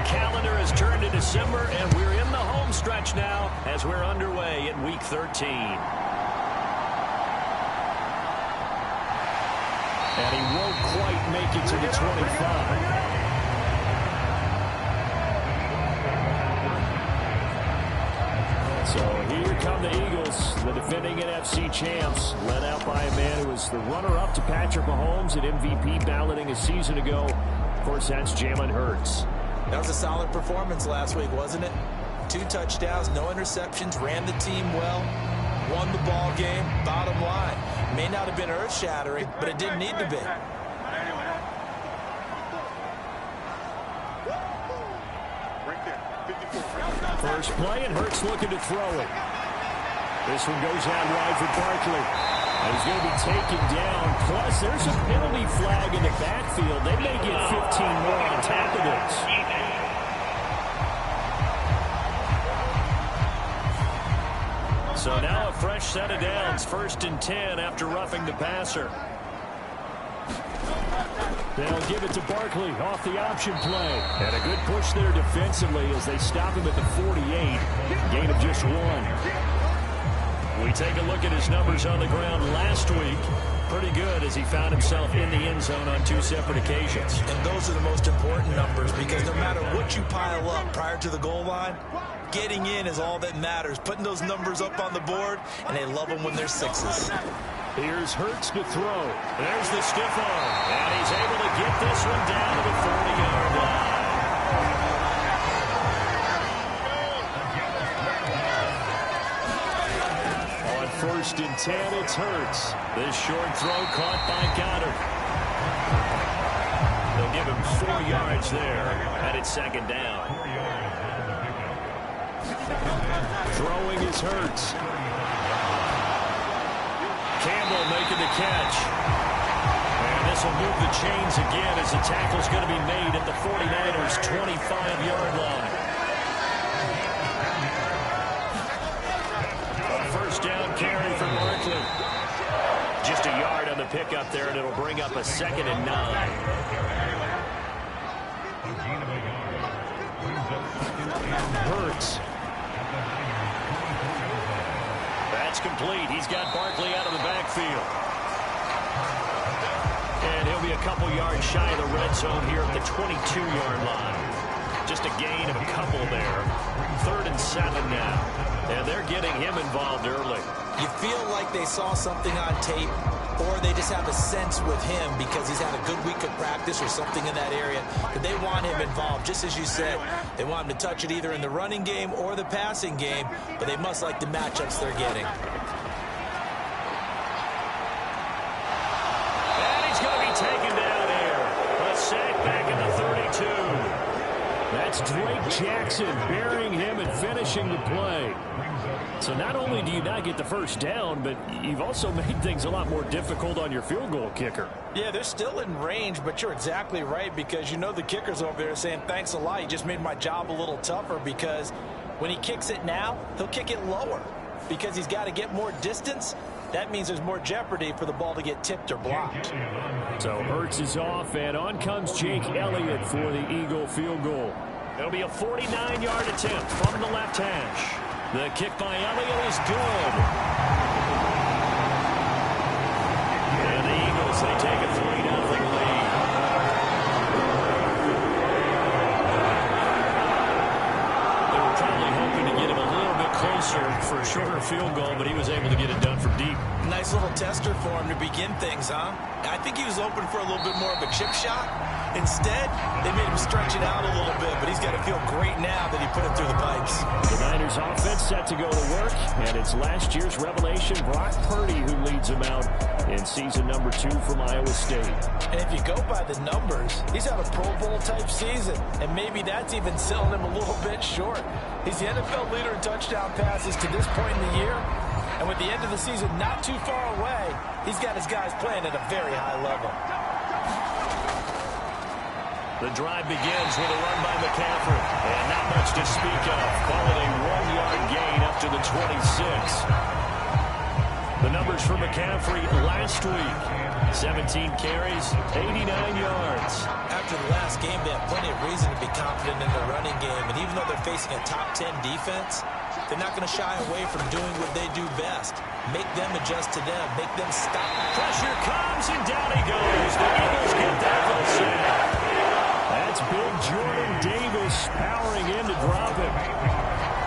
calendar has turned to December, and we're in the home stretch now as we're underway in Week 13. And he won't quite make it to the 25. So here come the Eagles, the defending NFC champs, led out by a man who was the runner-up to Patrick Mahomes at MVP balloting a season ago. Of course, that's Jalen Hurts. That was a solid performance last week, wasn't it? 2 touchdowns, no interceptions, ran the team well, won the ball game. Bottom line, may not have been earth-shattering, but it didn't need to be. First play, and Hurts looking to throw it. This one goes out wide for Barkley. And he's going to be taken down. Plus, there's a penalty flag in the backfield. They may get 15 more on top of this. So now a fresh set of downs. 1st and 10 after roughing the passer. They'll give it to Barkley off the option play. And a good push there defensively as they stop him at the 48. Gain of just 1. We take a look at his numbers on the ground last week. Pretty good as he found himself in the end zone on 2 separate occasions. And those are the most important numbers because no matter what you pile up prior to the goal line, getting in is all that matters. Putting those numbers up on the board, and they love them when they're 6s. Here's Hurts to throw. There's the stiff arm. And he's able to get this one down to the 40-yard line. On 1st and 10, it's Hurts. This short throw caught by Goddard. They'll give him 4 yards there, and it's 2nd down. Throwing is Hurts. Campbell making the catch. And this will move the chains again as the tackle's going to be made at the 49ers' 25-yard line. A 1st down carry for Barkley. Just a yard on the pickup there, and it'll bring up a 2nd and 9. Hurts. That's complete. He's got Barkley out of the backfield. And he'll be a couple yards shy of the red zone here at the 22-yard line. Just a gain of a couple there. 3rd and 7 now. And they're getting him involved early. You feel like they saw something on tape, or they just have a sense with him because he's had a good week of practice or something in that area, that they want him involved. Just as you said, they want him to touch it either in the running game or the passing game, but they must like the matchups they're getting. And he's going to be taken down here. A sack back at the 32. That's Drake Jackson burying him and finishing the play. So not only do you not get the 1st down, but you've also made things a lot more difficult on your field goal kicker. Yeah, they're still in range, but you're exactly right because you know the kicker's over there saying, thanks a lot. You just made my job a little tougher because when he kicks it now, he'll kick it lower because he's got to get more distance. That means there's more jeopardy for the ball to get tipped or blocked. So Hurts is off, and on comes Jake Elliott for the Eagle field goal. It'll be a 49-yard attempt from the left hash. The kick by Elliott is good. And the Eagles, they take a 3-0 lead. They were probably hoping to get him a little bit closer for a shorter field goal, but he was able to get it done from deep. Nice little tester for him to begin things, huh? I think he was open for a little bit more of a chip shot. Instead, they made him stretch it out a little bit, but he's got to feel great now that he put it through the pipes. The Niners offense set to go to work, and it's last year's revelation, Brock Purdy, who leads them out in season number 2 from Iowa State. And if you go by the numbers, he's had a Pro Bowl type season, and maybe that's even selling him a little bit short. He's the NFL leader in touchdown passes to this point in the year, and with the end of the season not too far away, he's got his guys playing at a very high level. The drive begins with a run by McCaffrey. And not much to speak of. Call it a 1-yard gain up to the 26. The numbers for McCaffrey last week. 17 carries, 89 yards. After the last game, they have plenty of reason to be confident confident in the running game, and even though they're facing a top 10 defense, they're not going to shy away from doing what they do best. Make them adjust to them. Make them stop. Pressure comes, and down he goes. The Eagles get that for the sack. That's big Jordan Davis powering in to drop it.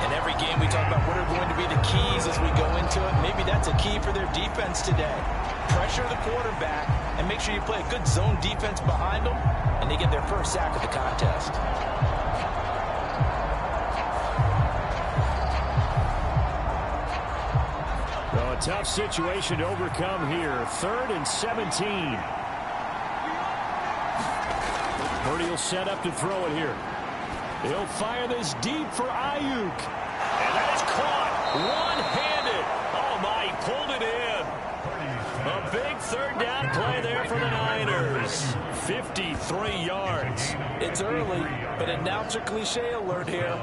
In every game we talk about what are going to be the keys as we go into it. Maybe that's a key for their defense today. Pressure the quarterback and make sure you play a good zone defense behind them, and they get their first sack of the contest. Well, a tough situation to overcome here. 3rd and 17. Purdy will set up to throw it here. He'll fire this deep for Ayuk. And that is caught one-handed. Oh, my, he pulled it in. A big 3rd down play there for the Niners. 53 yards. It's early, but announcer cliche alert here.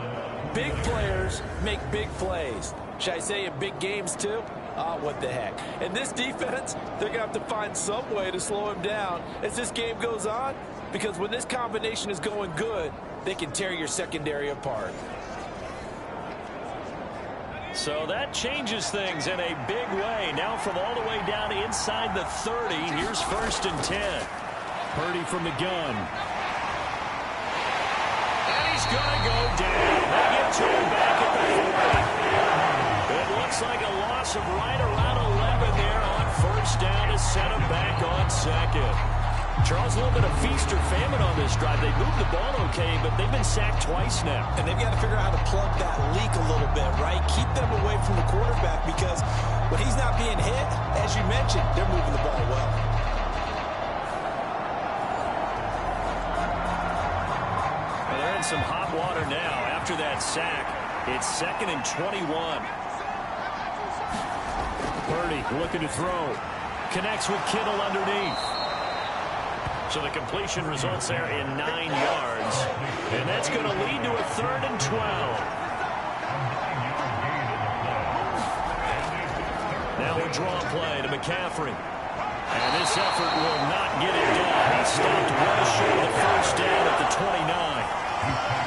Big players make big plays. Should I say in big games too? What the heck. And this defense, they're going to have to find some way to slow him down as this game goes on, because when this combination is going good, they can tear your secondary apart. So that changes things in a big way. Now from all the way down inside the 30, here's 1st and 10. Purdy from the gun. And he's going to go down. They get to him back at the 40. It looks like a loss of right around 11 there on 1st down to set him back on 2nd. Charles, a little bit of feast or famine on this drive. They moved the ball okay, but they've been sacked twice now. And they've got to figure out how to plug that leak a little bit, right? Keep them away from the quarterback, because when he's not being hit, as you mentioned, they're moving the ball well. Well, they're in some hot water now after that sack. It's 2nd and 21. Purdy looking to throw. Connects with Kittle underneath. So the completion results there in 9 yards. And that's going to lead to a 3rd and 12. Now a draw play to McCaffrey. And this effort will not get it done. He stopped well short of the 1st down at the 29.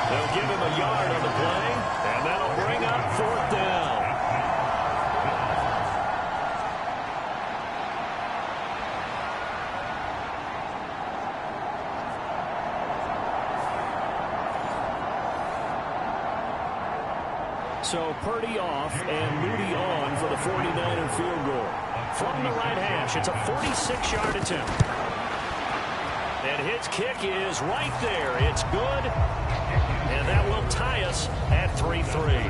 They'll give him a yard on the play, and that'll bring up 4th down. So Purdy off and Moody on for the 49er field goal. From the right hash, it's a 46-yard attempt. And his kick is right there. It's good. And that will tie us at 3-3.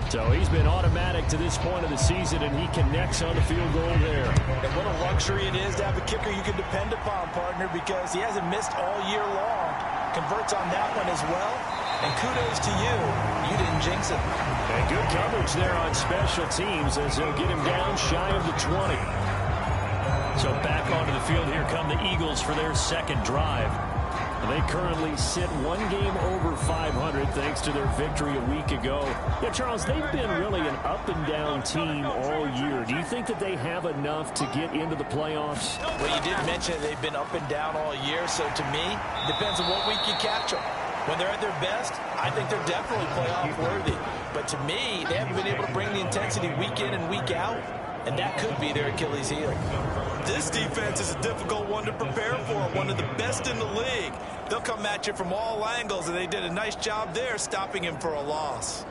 So he's been automatic to this point of the season, and he connects on the field goal there. And what a luxury it is to have a kicker you can depend upon, partner, because he hasn't missed all year long. Converts on that one as well. And kudos to you. You didn't jinx it. And good coverage there on special teams as they'll get him down shy of the 20. So back onto the field, here come the Eagles for their 2nd drive. They currently sit 1 game over 500 thanks to their victory a week ago. Yeah, Charles, they've been really an up-and-down team all year. Do you think that they have enough to get into the playoffs? Well, you did mention they've been up and down all year, so to me, it depends on what week you catch them. When they're at their best, I think they're definitely playoff worthy. But to me, they haven't been able to bring the intensity week in and week out, and that could be their Achilles heel. This defense is a difficult one to prepare for, one of the best in the league. They'll come at you from all angles, and they did a nice job there stopping him for a loss.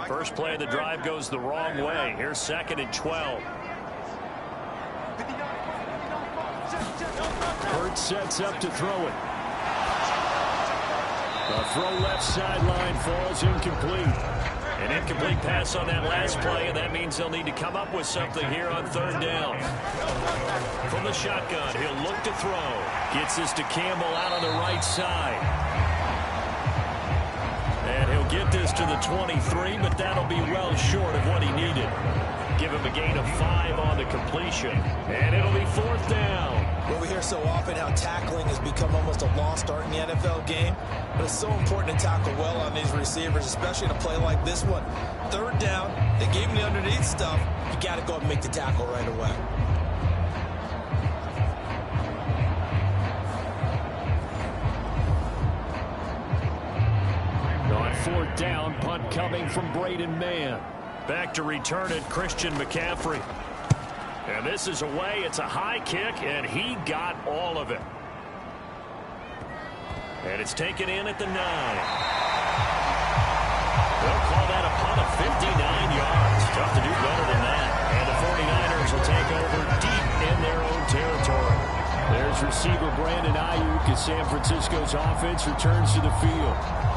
First play of the drive goes the wrong way. Here's 2nd and 12. Hurts sets up to throw it. The throw left sideline falls incomplete. An incomplete pass on that last play, and that means they'll need to come up with something here on 3rd down. From the shotgun, he'll look to throw. Gets this to Campbell out on the right side. And he'll get this to the 23, but that'll be well short of what he needed. Give him a gain of 5 on the completion, and it'll be 4th down. Well, we hear so often how tackling has become almost a lost art in the NFL game, but it's so important to tackle well on these receivers, especially in a play like this one. 3rd down, They gave him the underneath stuff. You got to go and make the tackle right away. On fourth down, punt coming from Braden Mann. Back to return it, Christian McCaffrey. And this is away. It's a high kick, and he got all of it. And it's taken in at the 9. They'll call that a punt of 59 yards. Tough to do better than that. And the 49ers will take over deep in their own territory. There's receiver Brandon Ayuk as San Francisco's offense returns to the field.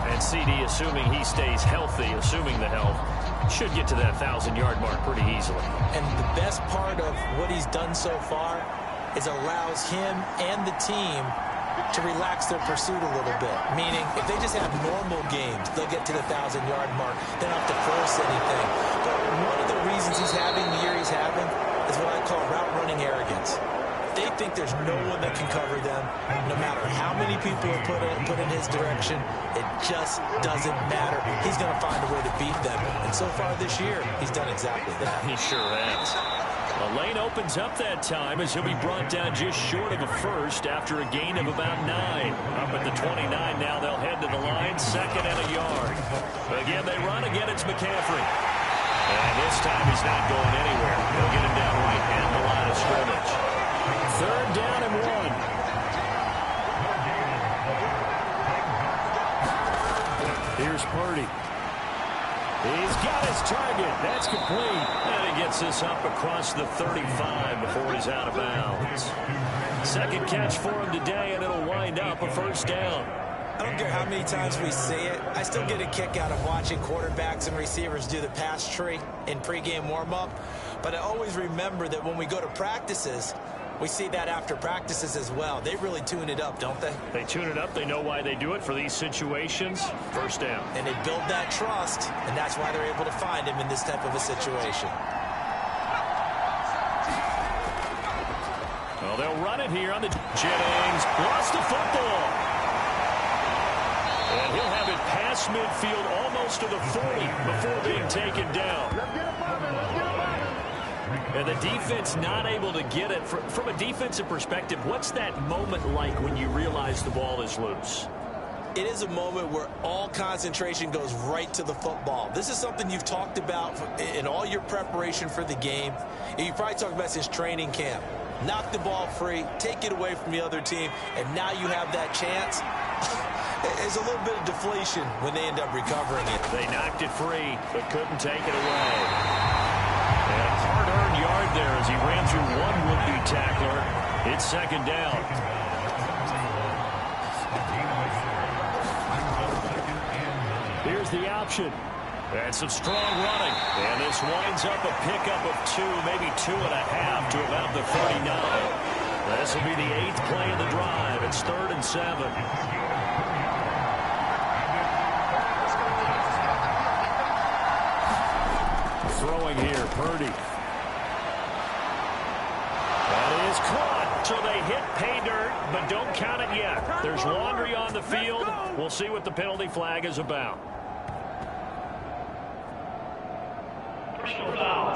And CD, assuming he stays healthy, assuming the health, should get to that 1,000-yard mark pretty easily. And the best part of what he's done so far is allows him and the team to relax their pursuit a little bit. Meaning, if they just have normal games, they'll get to the 1,000-yard mark. They don't have to force anything. But one of the reasons he's having the year he's having is what I call route-running arrogance. They think there's no one that can cover them. No matter how many people are put in his direction, it just doesn't matter. He's going to find a way to beat them. And so far this year, he's done exactly that. He sure has. A lane opens up that time as he'll be brought down just short of a first after a gain of about 9. Up at the 29 now, they'll head to the line, 2nd and a yard. Again, they run. Again, it's McCaffrey. And this time he's not going anywhere. They'll get him down right at the line of scrimmage. 3rd down and 1. Here's Purdy. He's got his target. That's complete. And he gets this up across the 35 before he's out of bounds. 2nd catch for him today, and it'll wind up a 1st down. I don't care how many times we see it. I still get a kick out of watching quarterbacks and receivers do the pass tree in pregame warm-up. But I always remember that when we go to practices, we see that after practices as well. They really tune it up, don't they? They tune it up. They know why they do it for these situations. 1st down. And they build that trust, and that's why they're able to find him in this type of a situation. Well, they'll run it here on the Jennings. Lost the football. And he'll have it past midfield almost to the 40 before being taken down. And the defense not able to get it. From a defensive perspective, what's that moment like when you realize the ball is loose? It is a moment where all concentration goes right to the football. This is something you've talked about in all your preparation for the game. You probably talked about since training camp. Knock the ball free, take it away from the other team, and now you have that chance. There's a little bit of deflation when they end up recovering it. They knocked it free, but couldn't take it away. And a hard-earned yard there as he ran through one would-be tackler. It's 2nd down. Here's the option. And some strong running. And this winds up a pickup of 2, maybe 2.5 to about the 39. This will be the 8th play of the drive. It's 3rd and 7. Throwing here, Purdy. That is caught. So they hit pay dirt, but don't count it yet. There's laundry on the field. We'll see what the penalty flag is about. Personal foul.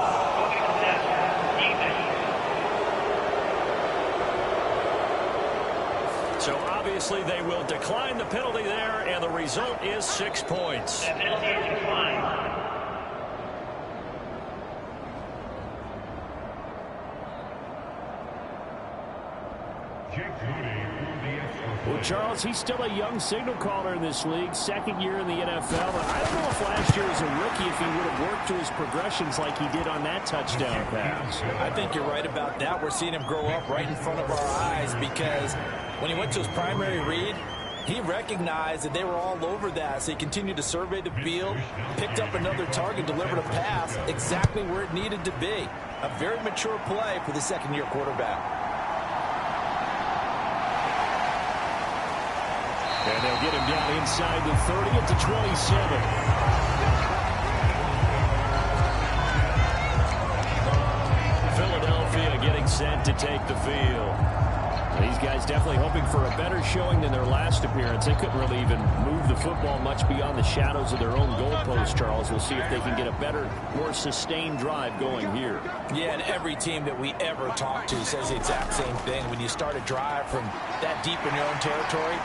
So obviously they will decline the penalty there, and the result is 6 points. That penalty is declined. Well, Charles, he's still a young signal caller in this league, 2nd year in the NFL. But I don't know if last year as a rookie if he would have worked to his progressions like he did on that touchdown pass. I think you're right about that. We're seeing him grow up right in front of our eyes because when he went to his primary read, he recognized that they were all over that, so he continued to survey the field, picked up another target, delivered a pass exactly where it needed to be. A very mature play for the 2nd-year quarterback. And they'll get him down inside the 30 at the 27. Philadelphia getting set to take the field. These guys definitely hoping for a better showing than their last appearance. They couldn't really even move the football much beyond the shadows of their own goalpost, Charles. We'll see if they can get a better, more sustained drive going here. Yeah, and every team that we ever talk to says the exact same thing. When you start a drive from that deep in your own territory,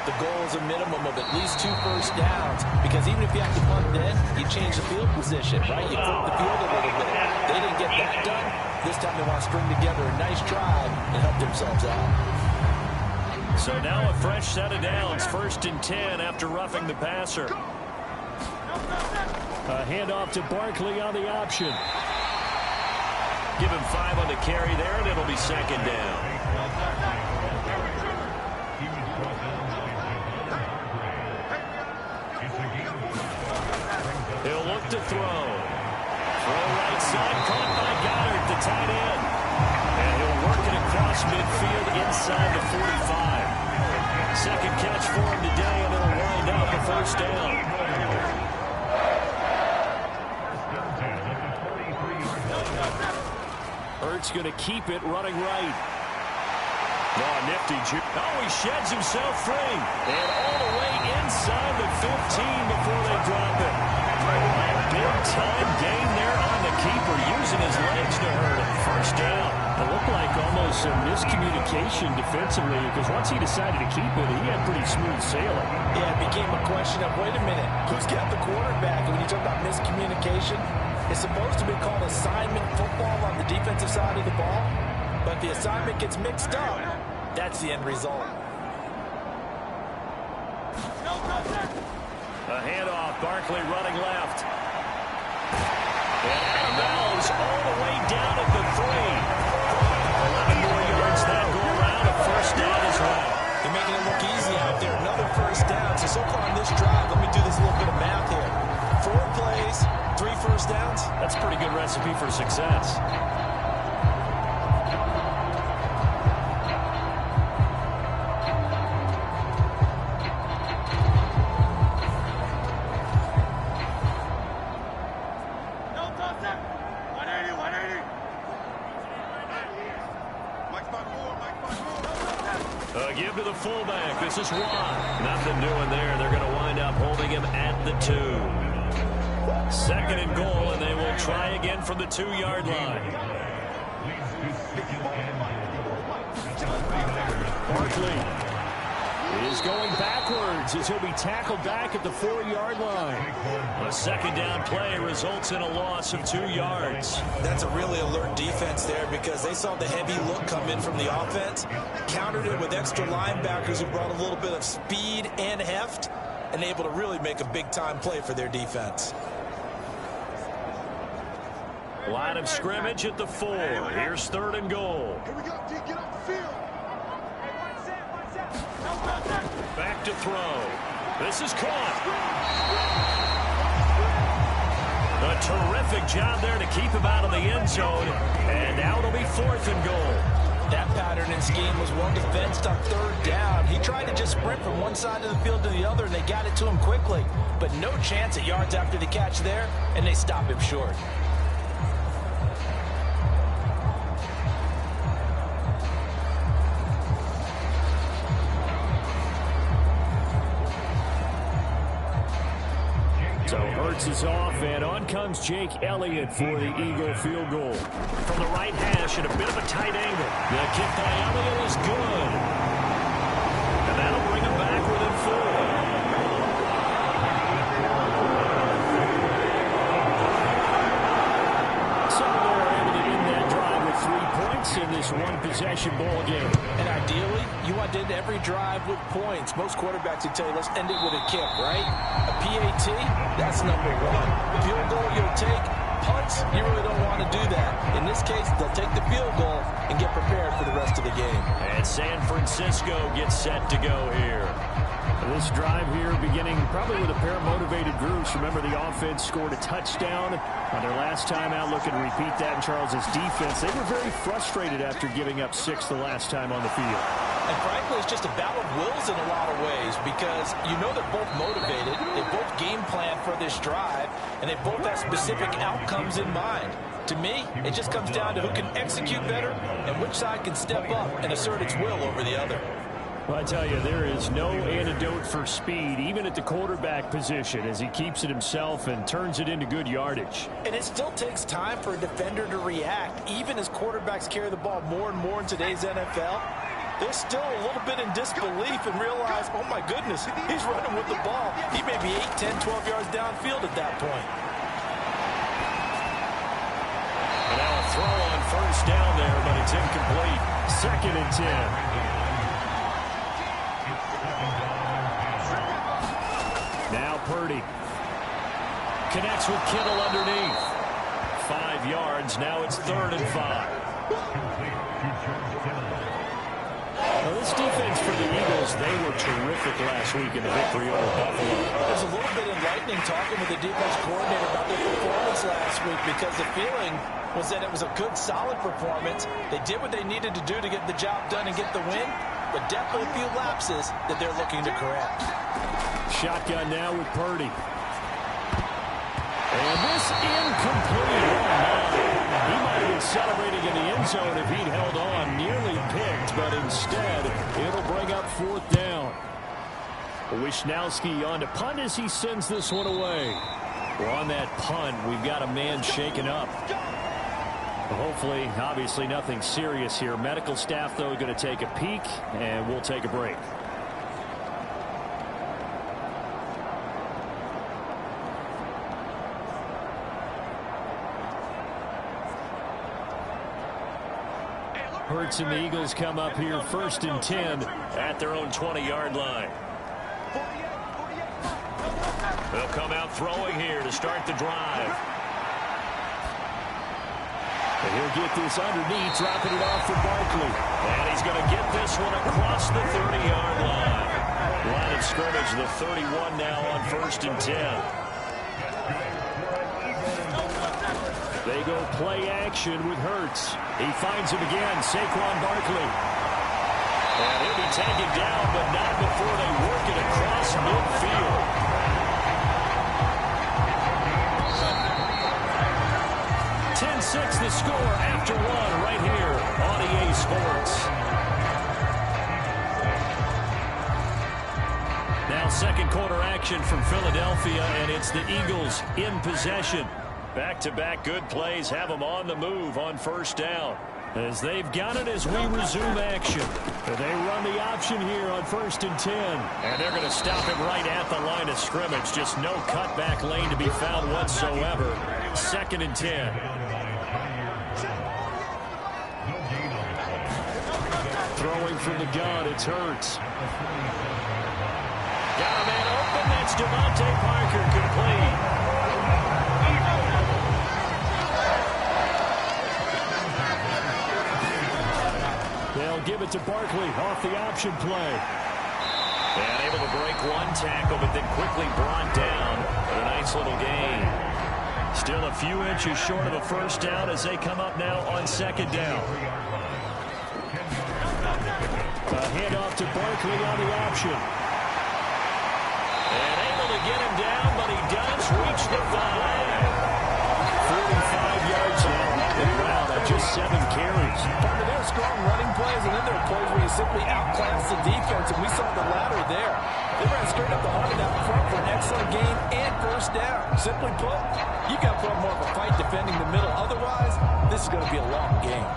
the goal is a minimum of at least 2 first downs, because even if you have to punt then, you change the field position, right? You flip the field a little bit. They didn't get that done. This time they want to string together a nice drive and help themselves out. So now a fresh set of downs, 1st and 10 after roughing the passer. A handoff to Barkley on the option. Give him 5 on the carry there, and it'll be 2nd down. He'll look to throw. Throw right side, caught by Goddard, the tight end. And he'll work it across midfield inside the 45. Second catch for him today, and it'll wind up a 1st down. Hurts going to keep it running right. Oh, nifty. Oh, he sheds himself free. And all the way inside the 15 before they drop it. Big-time gain there on the keeper, using his legs to hurt it. 1st down. It looked like almost a miscommunication defensively, because once he decided to keep it, he had pretty smooth sailing. Yeah, it became a question of, wait a minute, who's got the quarterback? And when you talk about miscommunication, it's supposed to be called assignment football on the defensive side of the ball. But the assignment gets mixed up. That's the end result. A handoff, Barkley running left. And out of bounds all the way down at the 3. 11 more yards that go around, a 1st down as well. They're making it look easy out there. Another 1st down. So far on this drive, let me do this little bit of math here. 4 plays, 3 1st downs. That's a pretty good recipe for success. Give to the fullback. This is Watt. Nothing doing there. They're going to wind up holding him at the 2. 2nd and goal, and they will try again from the 2-yard line. Barkley is going backwards as he'll be tackled back at the 4-yard line. A 2nd down play results in a loss of 2 yards. That's a really alert defense there, because they saw the heavy look come in from the offense, countered it with extra linebackers who brought a little bit of speed and heft, and able to really make a big-time play for their defense. Line of scrimmage at the 4. Here's 3rd and goal. Here we go, D, get off the field. Back to throw. This is caught. A terrific job there to keep him out of the end zone. And now it'll be 4th and goal. That pattern and scheme was well defensed on 3rd down. He tried to just sprint from one side of the field to the other, and they got it to him quickly. But no chance at yards after the catch there, and they stop him short. So Hurts is off, and on comes Jake Elliott for the Eagle field goal. From the right hash at a bit of a tight angle. The kick by Elliott is good. And that'll bring him back within 4. So they're able to end that drive with 3 points in this one-possession ball game. And ideally, you want to end every drive with points. Most quarterbacks would tell you, let's end it with a kick, right? A PAT, that's number 1. Field goal, you'll take. Punts, you really don't want to do that. In this case, they'll take the field goal and get prepared for the rest of the game. And San Francisco gets set to go here. This drive here beginning probably with a pair of motivated groups. Remember, the offense scored a touchdown on their last time out. Looking to repeat that in Charles's defense. They were very frustrated after giving up 6 the last time on the field. And frankly, it's just a battle of wills in a lot of ways, because you know they're both motivated. They both game plan for this drive, and they both have specific outcomes in mind. To me, it just comes down to who can execute better and which side can step up and assert its will over the other. Well, I tell you, there is no antidote for speed, even at the quarterback position, as he keeps it himself and turns it into good yardage. And it still takes time for a defender to react, even as quarterbacks carry the ball more and more in today's NFL. They're still a little bit in disbelief and realize, oh my goodness, he's running with the ball. He may be 8, 10, 12 yards downfield at that point. And now a throw on first down there, but it's incomplete. 2nd and 10. Now Purdy connects with Kittle underneath. 5 yards. Now it's 3rd and 5. Well, this defense for the Eagles, they were terrific last week in the victory over Buffalo. It was a little bit enlightening talking with the defense coordinator about their performance last week, because the feeling was that it was a good, solid performance. They did what they needed to do to get the job done and get the win, but definitely a few lapses that they're looking to correct. Shotgun now with Purdy. And this incomplete. He might have been celebrating in the end zone if he'd held on. Nearly picked, but instead, it'll bring up 4th down. Wishnowski on to punt as he sends this one away. Well, on that punt, we've got a man shaken up. Hopefully, obviously nothing serious here. Medical staff, though, going to take a peek, and we'll take a break. Hurts and the Eagles come up here 1st and 10 at their own 20-yard line. They'll come out throwing here to start the drive. And he'll get this underneath, dropping it off for Barkley. And he's going to get this one across the 30-yard line. Line of scrimmage, the 31 now on 1st and 10. They go play action with Hurts. He finds him again, Saquon Barkley. And he'll be taken down, but not before they work it across midfield. The score after 1 right here on EA Sports. Now 2nd quarter action from Philadelphia, and it's the Eagles in possession. Back-to-back good plays have them on the move on 1st down. As they've got it as we resume action. They run the option here on 1st and 10. And they're going to stop him right at the line of scrimmage. Just no cutback lane to be found whatsoever. 2nd and 10. Throwing from the gun, it's Hurts. Got a man open, that's Devontae Parker, complete. They'll give it to Barkley off the option play. And able to break one tackle, but then quickly brought down with a nice little gain. Still a few inches short of a 1st down as they come up now on 2nd down. A handoff to Barkley on the option. And able to get him down, but he does reach the 5. 45 yards now on the ground on just 7 carries. Part of their strong running plays, and then there are plays where you simply outclass the defense, and we saw the latter there. They ran straight up the heart of that front for an excellent gain and 1st down. Simply put, you've got to put more of a fight defending the middle. Otherwise, this is going to be a long game.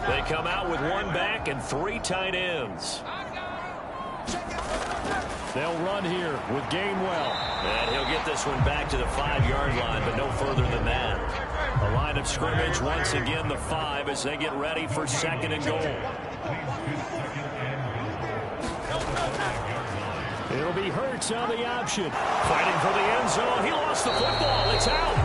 They come out with 1 back and 3 tight ends. They'll run here with Gainwell. And he'll get this one back to the 5-yard line, but no further than that. A line of scrimmage once again, the 5, as they get ready for 2nd and goal. It'll be Hurts on the option. Fighting for the end zone. He lost the football. It's out.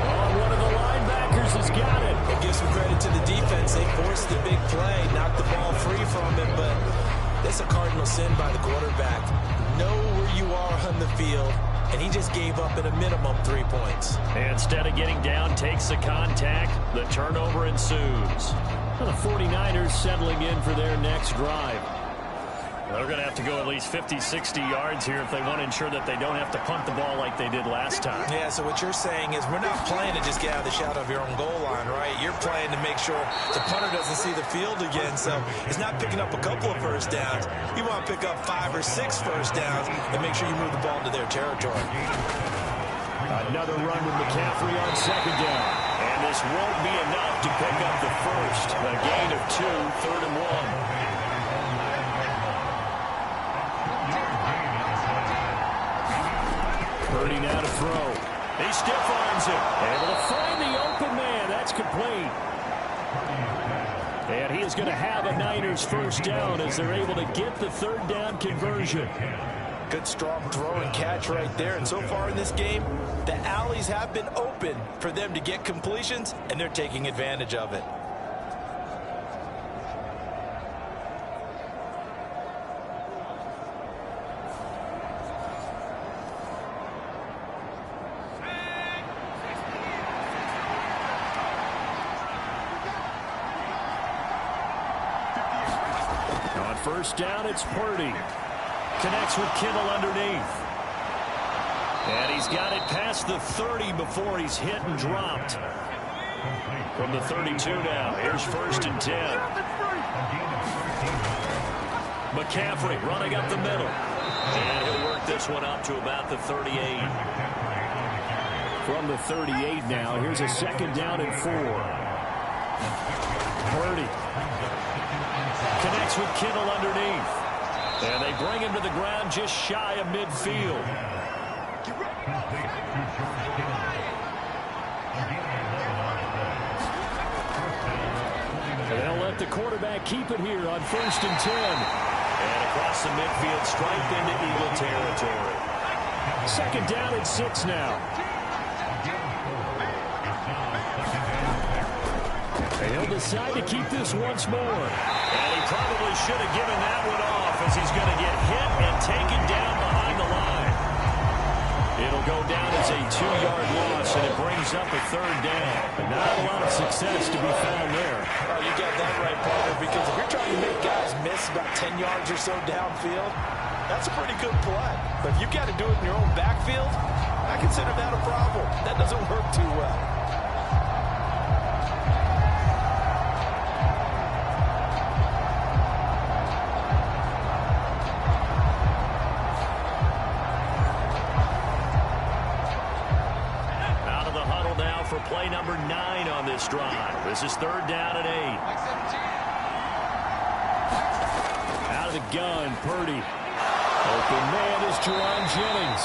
Oh, one of the linebackers has got it. And give some credit to the defense. They forced the big play, knocked the ball free from him, but that's a cardinal sin by the quarterback. Know where you are on the field, and he just gave up at a minimum 3 points. And instead of getting down, takes the contact. The turnover ensues. Well, the 49ers settling in for their next drive. They're going to have to go at least 50, 60 yards here if they want to ensure that they don't have to punt the ball like they did last time. Yeah, so what you're saying is we're not playing to just get out of the shadow of your own goal line, right? You're playing to make sure the punter doesn't see the field again. So it's not picking up a couple of first downs. You want to pick up 5 or 6 first downs and make sure you move the ball into their territory. Another run with McCaffrey on second down. And this won't be enough to pick up the first. A gain of 2, 3rd and 1. Purdy now to throw. He stiff arms it. Able to find the open man. That's complete. And he is going to have a Niners first down as they're able to get the 3rd down conversion. Good strong throw and catch right there. And so far in this game, the alleys have been open for them to get completions, and they're taking advantage of it. On first down, it's Purdy. Connects with Kittle underneath. And he's got it past the 30 before he's hit and dropped. From the 32 now, here's 1st and 10. McCaffrey running up the middle. And he'll work this one up to about the 38. From the 38 now, here's a 2nd down and 4. Purdy connects with Kittle underneath. And they bring him to the ground just shy of midfield. And they'll let the quarterback keep it here on 1st and 10. And across the midfield, stripe into Eagle territory. 2nd down and 6 now. And he'll decide to keep this once more. And he probably should have given that one off as he's going to get hit and taken down behind the line. It'll go down as a 2-yard loss, and it brings up a 3rd down. But not a lot of success to be found there. Oh, you got that right, partner, because if you're trying to make guys miss about 10 yards or so downfield, that's a pretty good play. But if you've got to do it in your own backfield, I consider that a problem. That doesn't work too well. Play number 9 on this drive. This is 3rd down and 8. Out of the gun, Purdy. Open man is Jerron Jennings.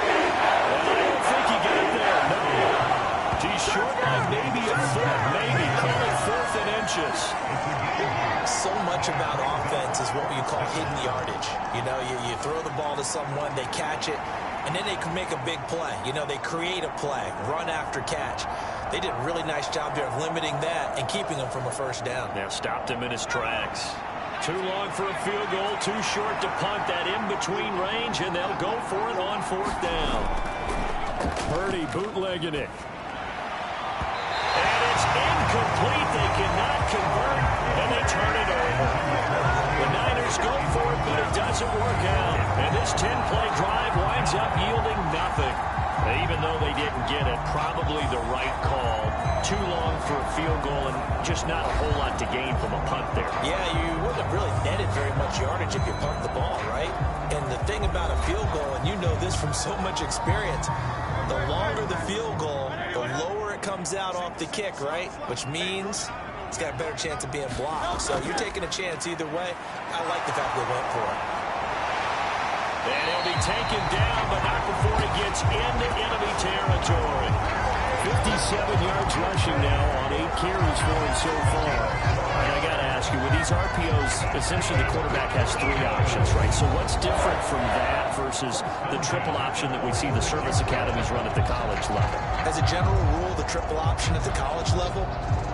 And I don't think he got there. No. He's short by maybe a foot. Maybe. Call it 4th and inches. So much about offense is what you call hidden yardage. You know, you throw the ball to someone, they catch it, and then they can make a big play. You know, they create a play, run after catch. They did a really nice job there of limiting that and keeping him from a first down. Now stopped him in his tracks. Too long for a field goal, too short to punt. That in-between range, and they'll go for it on 4th down. Purdy bootlegging it. And it's incomplete. They cannot convert, and they turn it over. The Niners go for it, but it doesn't work out. And this 10-play drive winds up yielding nothing. Even though they didn't get it, probably the right call. Too long for a field goal and just not a whole lot to gain from a punt there. Yeah, you wouldn't have really netted very much yardage if you punt the ball, right? And the thing about a field goal, and you know this from so much experience, the longer the field goal, the lower it comes out off the kick, right? Which means it's got a better chance of being blocked. So you're taking a chance either way. I like the fact they went for it. And he'll be taken down, but not before he gets into enemy territory. 57 yards rushing now on 8 carries for him so far. And I got to ask you, with these RPOs, essentially the quarterback has 3 options, right? So what's different from that versus the triple option that we see the service academies run at the college level? As a general rule, the triple option at the college level,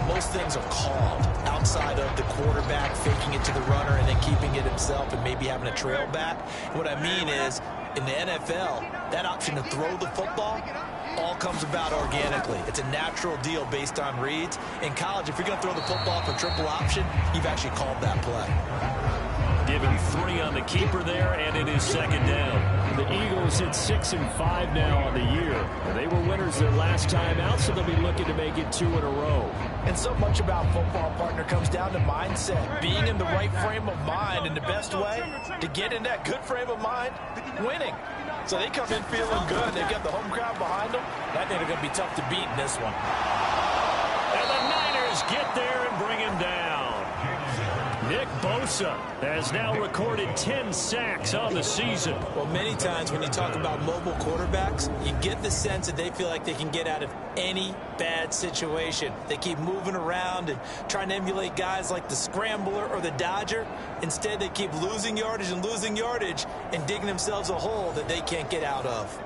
most things are called outside of the quarterback faking it to the runner and then keeping it himself and maybe having a trail back. What I mean is, in the NFL, that option to throw the football all comes about organically. It's a natural deal based on reads. In college, if you're going to throw the football for triple option, you've actually called that play. Given 3 on the keeper there, and it is second down. The Eagles hit 6-5 now on the year. They were winners their last time out, so they'll be looking to make it 2 in a row. And so much about football, partner, comes down to mindset. Being in the right frame of mind, and the best way to get in that good frame of mind, winning. So they come in feeling good. They've got the home crowd behind them. I think they're going to be tough to beat in this one. And the Niners get there and bring him down. Nick Bosa has now recorded 10 sacks on the season. Well, many times when you talk about mobile quarterbacks, you get the sense that they feel like they can get out of any bad situation. They keep moving around and trying to emulate guys like the Scrambler or the Dodger. Instead, they keep losing yardage and digging themselves a hole that they can't get out of.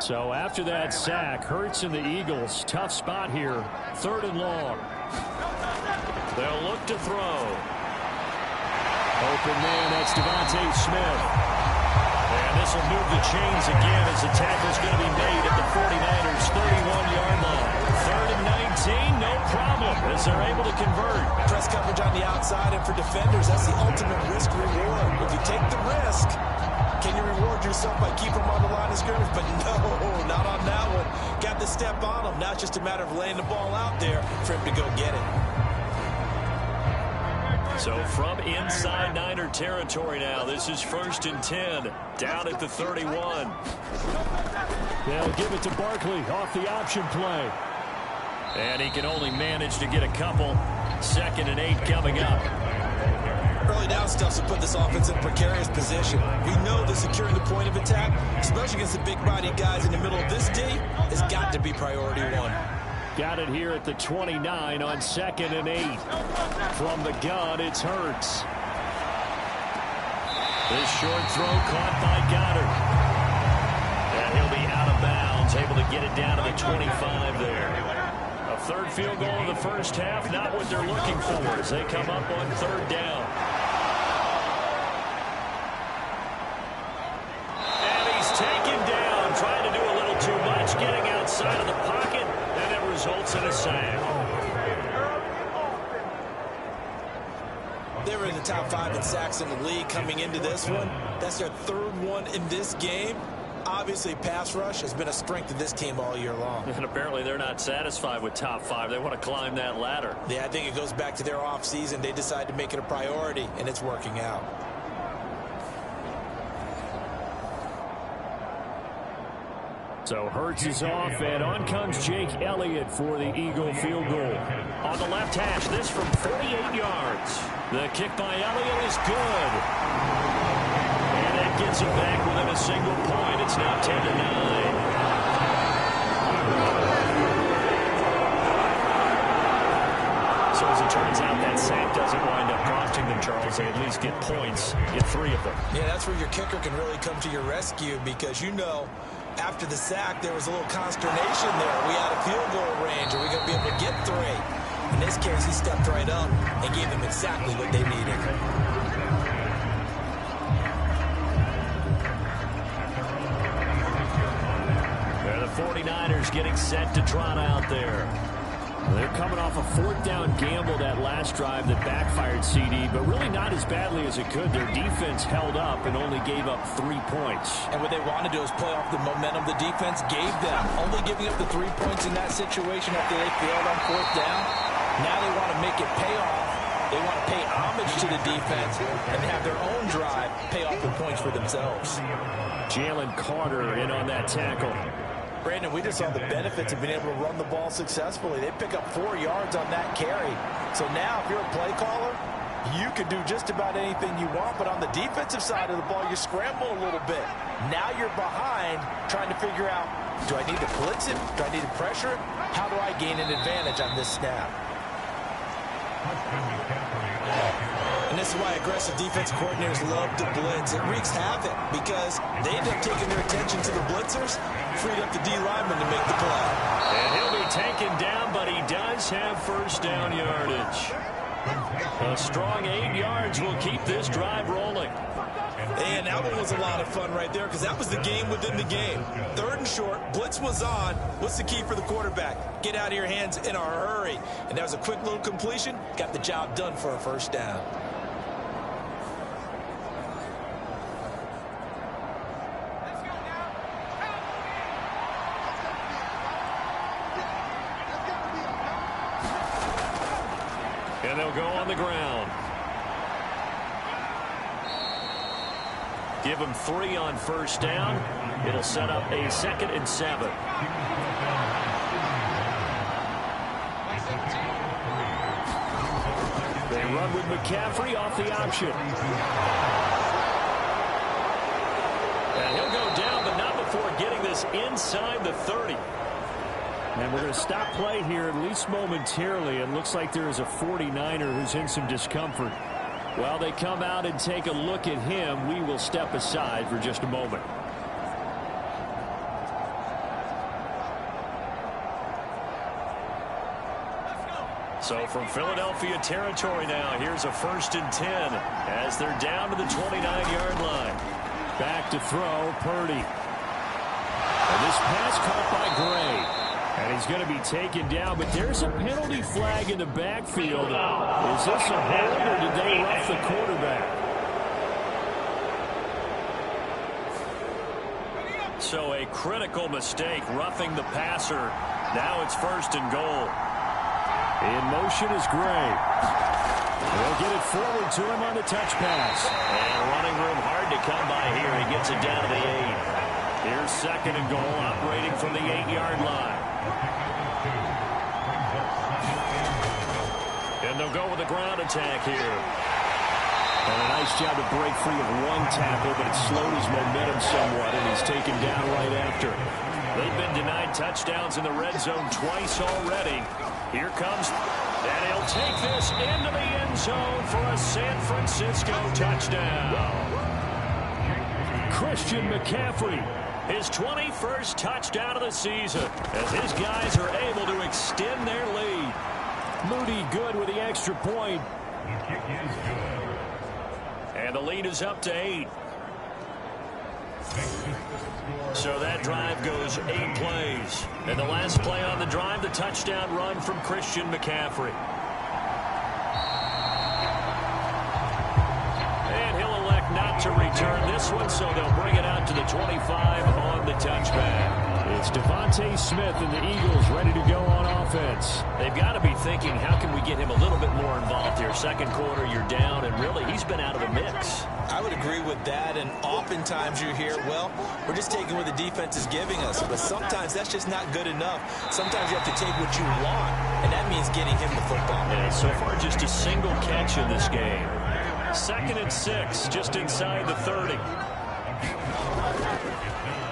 So after that sack, Hurts and the Eagles, tough spot here, 3rd and long. They'll look to throw. Open man, that's Devontae Smith. And this will move the chains again as the tackle's going to be made at the 49ers' 31-yard line. 3rd and 19, no problem, as they're able to convert. Press coverage on the outside, and for defenders, that's the ultimate risk-reward. If you take the risk, can you reward yourself by keeping them on the line of scrimmage? But no, not on that one. Got to step on them. Now it's just a matter of laying the ball out there for him to go get it. So from inside Niner territory now, this is 1st and 10, down at the 31. They'll give it to Barkley off the option play. And he can only manage to get a couple. 2nd and 8 coming up. Early down stuff to put this offense in a precarious position. We know that securing the point of attack, especially against the big-bodied guys in the middle of this D, has got to be priority 1. Got it here at the 29 on 2nd and 8. From the gun, it's Hurts. This short throw caught by Goddard. And he'll be out of bounds, able to get it down to the 25 there. A 3rd field goal in the first half, not what they're looking for as they come up on 3rd down. And he's taken down, trying to do a little too much, getting outside of the pocket. Results in a sack. They were in the top 5 in sacks in the league coming into this one. That's their 3rd one in this game. Obviously, pass rush has been a strength of this team all year long. And apparently they're not satisfied with top 5. They want to climb that ladder. Yeah, I think it goes back to their offseason. They decided to make it a priority, and it's working out. So Hurts is off, and on comes Jake Elliott for the Eagle field goal. On the left hash, this from 48 yards. The kick by Elliott is good. And that gets him back within a single point. It's now 10-9. So as it turns out, that sack doesn't wind up costing them, Charles. They at least get points, get 3 of them. Yeah, that's where your kicker can really come to your rescue because you know after the sack, there was a little consternation there. Are we out of field goal range? Are we going to be able to get 3? In this case, he stepped right up and gave them exactly what they needed. They're the 49ers getting set to trot out there. They're coming off a 4th down gamble that last drive that backfired CD, but really not as badly as it could. Their defense held up and only gave up 3 points. And what they want to do is play off the momentum the defense gave them. Only giving up the 3 points in that situation after they failed on 4th down. Now they want to make it pay off. They want to pay homage to the defense and have their own drive pay off the points for themselves. Jalen Carter in on that tackle. Brandon, we just saw the benefits of being able to run the ball successfully. They pick up 4 yards on that carry. So now, if you're a play caller, you can do just about anything you want. But on the defensive side of the ball, you scramble a little bit. Now you're behind trying to figure out, do I need to blitz it? Do I need to pressure it? How do I gain an advantage on this snap? And this is why aggressive defensive coordinators love to blitz. It wreaks havoc because they end up taking their attention to the blitzers, freed up the D lineman to make the play. And he'll be taken down, but he does have 1st down yardage. A strong 8 yards will keep this drive rolling. And that one was a lot of fun right there because that was the game within the game. 3rd and short, blitz was on. What's the key for the quarterback? Get out of your hands in a hurry. And that was a quick little completion. Got the job done for a 1st down. And they'll go on the ground. Give him 3 on first down. It'll set up a 2nd and 7. They run with McCaffrey off the option. And he'll go down, but not before getting this inside the 30. And we're going to stop play here, at least momentarily. It looks like there is a 49er who's in some discomfort. While they come out and take a look at him, we will step aside for just a moment. So from Philadelphia territory now, here's a 1st and 10 as they're down to the 29-yard line. Back to throw, Purdy. And this pass caught by Gray. And he's going to be taken down, but there's a penalty flag in the backfield. Is this a hold, or did they rough the quarterback? So a critical mistake, roughing the passer. Now it's 1st and goal. In motion is Gray. They'll get it forward to him on the touch pass. And running room hard to come by here. He gets it down to the 8. Here's 2nd and goal, operating from the 8-yard line. And they'll go with a ground attack here. And a nice job to break free of one tackle, but it slowed his momentum somewhat, and he's taken down right after. They've been denied touchdowns in the red zone twice already. Here comes, and he'll take this into the end zone for a San Francisco touchdown. Christian McCaffrey, his 21st touchdown of the season, as his guys are able to extend their lead. Moody good with the extra point. And the lead is up to 8. So that drive goes 8 plays. And the last play on the drive, the touchdown run from Christian McCaffrey. And he'll elect not to return this one, so they'll bring it out to the 25 on the touchback. It's Devontae Smith and the Eagles ready to go on offense. They've got to be thinking, how can we get him a little bit more involved here? Second quarter, you're down, and really, he's been out of the mix. I would agree with that, and oftentimes you hear, well, we're just taking what the defense is giving us, but sometimes that's just not good enough. Sometimes you have to take what you want, and that means getting him the football. Yeah, so far, just a single catch in this game. 2nd and 6, just inside the 30.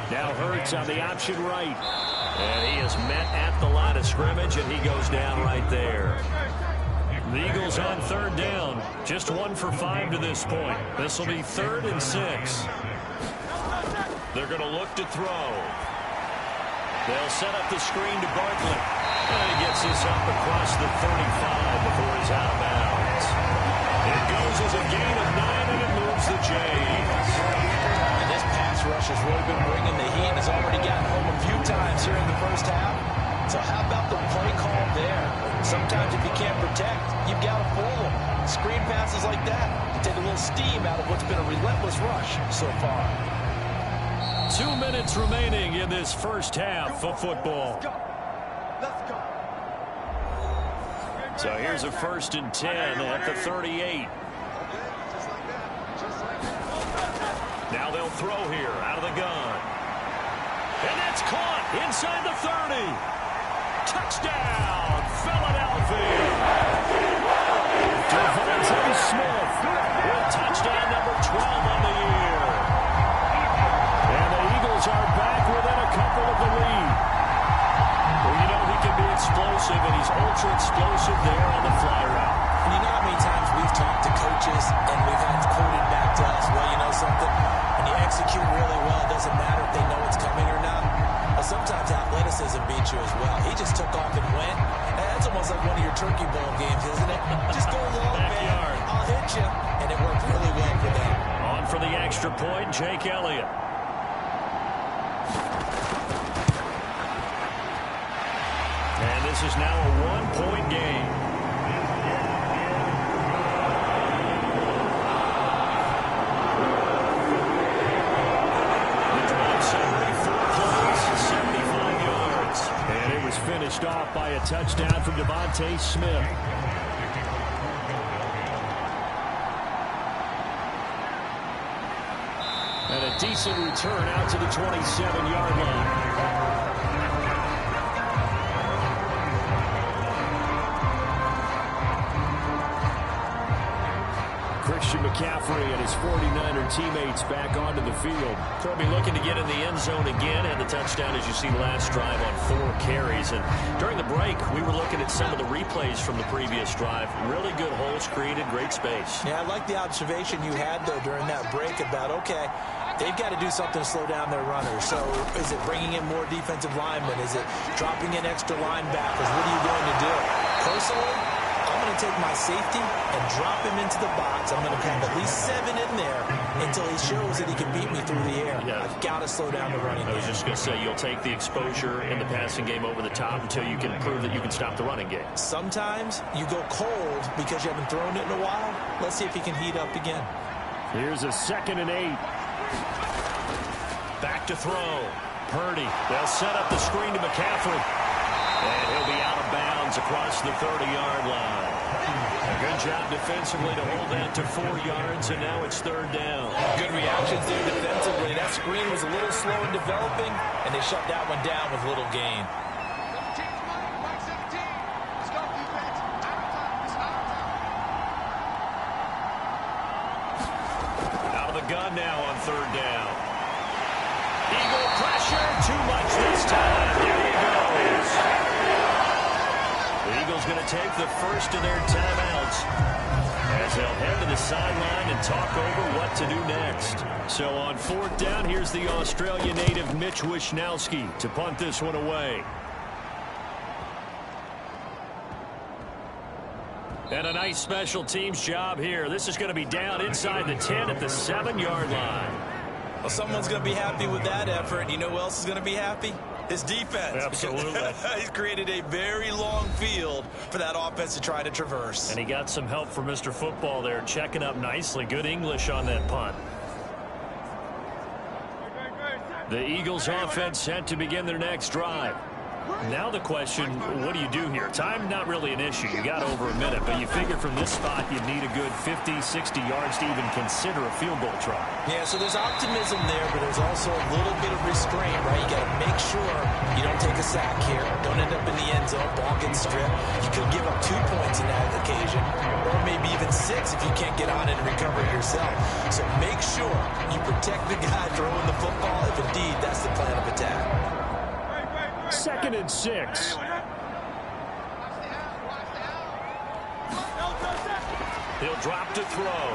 Now Hurts on the option right. And he is met at the line of scrimmage, and he goes down right there. The Eagles on 3rd down. Just 1 for 5 to this point. This will be 3rd and 6. They're going to look to throw. They'll set up the screen to Barkley. And he gets this up across the 35 before he's out of bounds. It goes as a gain of 9, and it moves the Jays. And this pass rush has really been bringing the heat. Has already gotten home a few times here in the first half. So how about the play call there? Sometimes if you can't protect, you've got to fool them. Screen passes like that to take a little steam out of what's been a relentless rush so far. 2 minutes remaining in this first half of football. Let's go. So here's a 1st and 10 at the 38. Now they'll throw here out of the gun. And that's caught inside the 30. Touchdown, Philadelphia. Devontae Smith with touchdown number 12 on the year. And the Eagles are back within a couple of the lead. Well, you know he can be explosive, and he's ultra explosive there on the fly route. And you know how many times we've talked to coaches and we've had quoted back to us, well, you know something? When you execute really well, it doesn't matter if they know it's coming or not. But sometimes athleticism beats you as well. He just took off and went. And that's almost like one of your turkey bowl games, isn't it? Just go long, Backyard. man. I'll hit you. And it worked really well for them. On for the extra point, Jake Elliott. And this is now a 1-point game. Finished off by a touchdown from Devontae Smith. And a decent return out to the 27-yard line. Christian McCaffrey and his 49er teammates back onto the field. Corby looking to get in the end zone again, and the touchdown, as you see, last drive on 4 carries. And during the break, we were looking at some of the replays from the previous drive. Really good holes created, great space. Yeah, I like the observation you had, though, during that break about, okay, they've got to do something to slow down their runners. So is it bringing in more defensive linemen? Is it dropping in extra linebackers? What are you going to do? Personally, I'm going to take my safety and drop him into the box. I'm going to have at least 7 in there until he shows that he can beat me through the air. Yeah. I've got to slow down the running game. I was just going to say, you'll take the exposure in the passing game over the top until you can prove that you can stop the running game. Sometimes you go cold because you haven't thrown it in a while. Let's see if he can heat up again. Here's a 2nd and 8. Back to throw. Purdy. They'll set up the screen to McCaffrey. And he'll be out of bounds across the 30-yard line. A good job defensively to hold that to 4 yards, and now it's 3rd down. Good reactions there defensively. That screen was a little slow in developing, and they shut that one down with little gain. Out of the gun now on 3rd down. Eagle pressure, too much this time. There he goes. The Eagles going to take the first of their timeouts as they'll head to the sideline and talk over what to do next. So on 4th down, here's the Australia native Mitch Wishnowsky to punt this one away. And a nice special teams job here. This is going to be down inside the 10 at the 7-yard line. Well, someone's going to be happy with that effort. You know who else is going to be happy? His defense. Absolutely. He's created a very long field for that offense to try to traverse. And he got some help from Mr. Football there, checking up nicely. Good English on that punt. The Eagles offense set to begin their next drive. Now the question, what do you do here? Time not really an issue. You got over a minute, but you figure from this spot you'd need a good 50, 60 yards to even consider a field goal try. Yeah, so there's optimism there, but there's also a little bit of restraint, right? You got to make sure you don't take a sack here. Don't end up in the end zone. Ball gets stripped. You could give up 2 points in that occasion, or maybe even 6 if you can't get on it and recover it yourself. So make sure you protect the guy throwing the football if indeed that's the plan of attack. 2nd and 6. He'll drop to throw.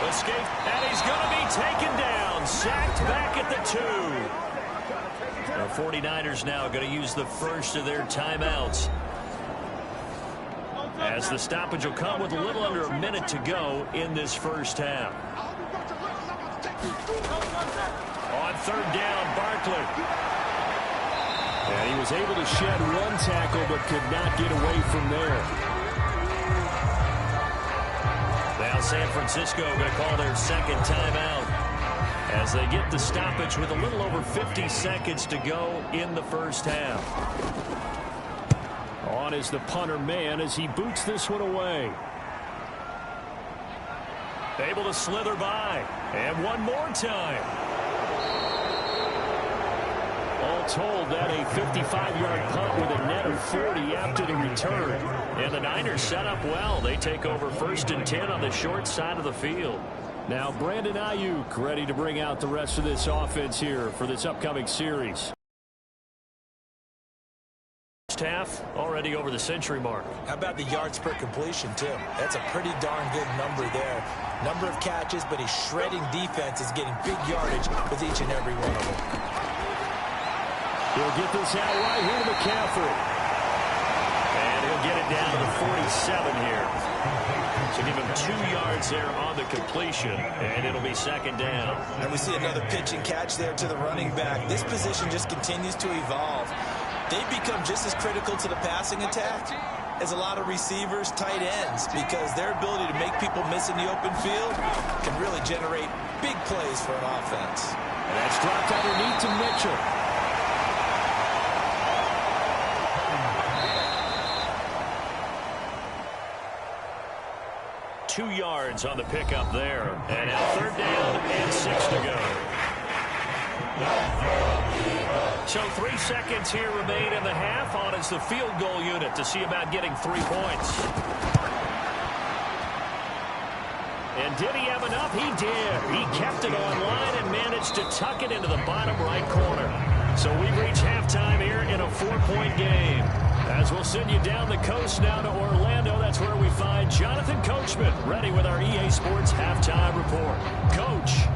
Escape, and he's going to be taken down. Sacked back at the 2. The 49ers now going to use the first of their timeouts, as the stoppage will come with a little under a minute to go in this first half. On 3rd down, Barkley. And he was able to shed 1 tackle but could not get away from there. Now San Francisco going to call their 2nd timeout as they get the stoppage with a little over 50 seconds to go in the first half. On is the punter man as he boots this one away. Able to slither by. And one more time. All told, that a 55-yard punt with a net of 40 after the return. And the Niners set up well. They take over 1st and 10 on the short side of the field. Now Brandon Ayuk ready to bring out the rest of this offense here for this upcoming series. Half already over the century mark. How about the yards per completion, too? That's a pretty darn good number there. Number of catches, but he's shredding defense, is getting big yardage with each and every one of them. He'll get this out right here to McCaffrey. And he'll get it down to the 47 here. So give him 2 yards there on the completion, and it'll be 2nd down. And we see another pitch and catch there to the running back. This position just continues to evolve. They've become just as critical to the passing attack as a lot of receivers, tight ends, because their ability to make people miss in the open field can really generate big plays for an offense. And that's dropped underneath to Mitchell. yards on the pickup there. And now 3rd down and 6 to go. So 3 seconds here remain in the half on as the field goal unit to see about getting 3 points. And did he have enough? He did. He kept it on line and managed to tuck it into the bottom right corner. So we reach halftime here in a 4-point game. As we'll send you down the coast now to Orlando, that's where we find Jonathan Coachman ready with our EA Sports Halftime Report. Coach.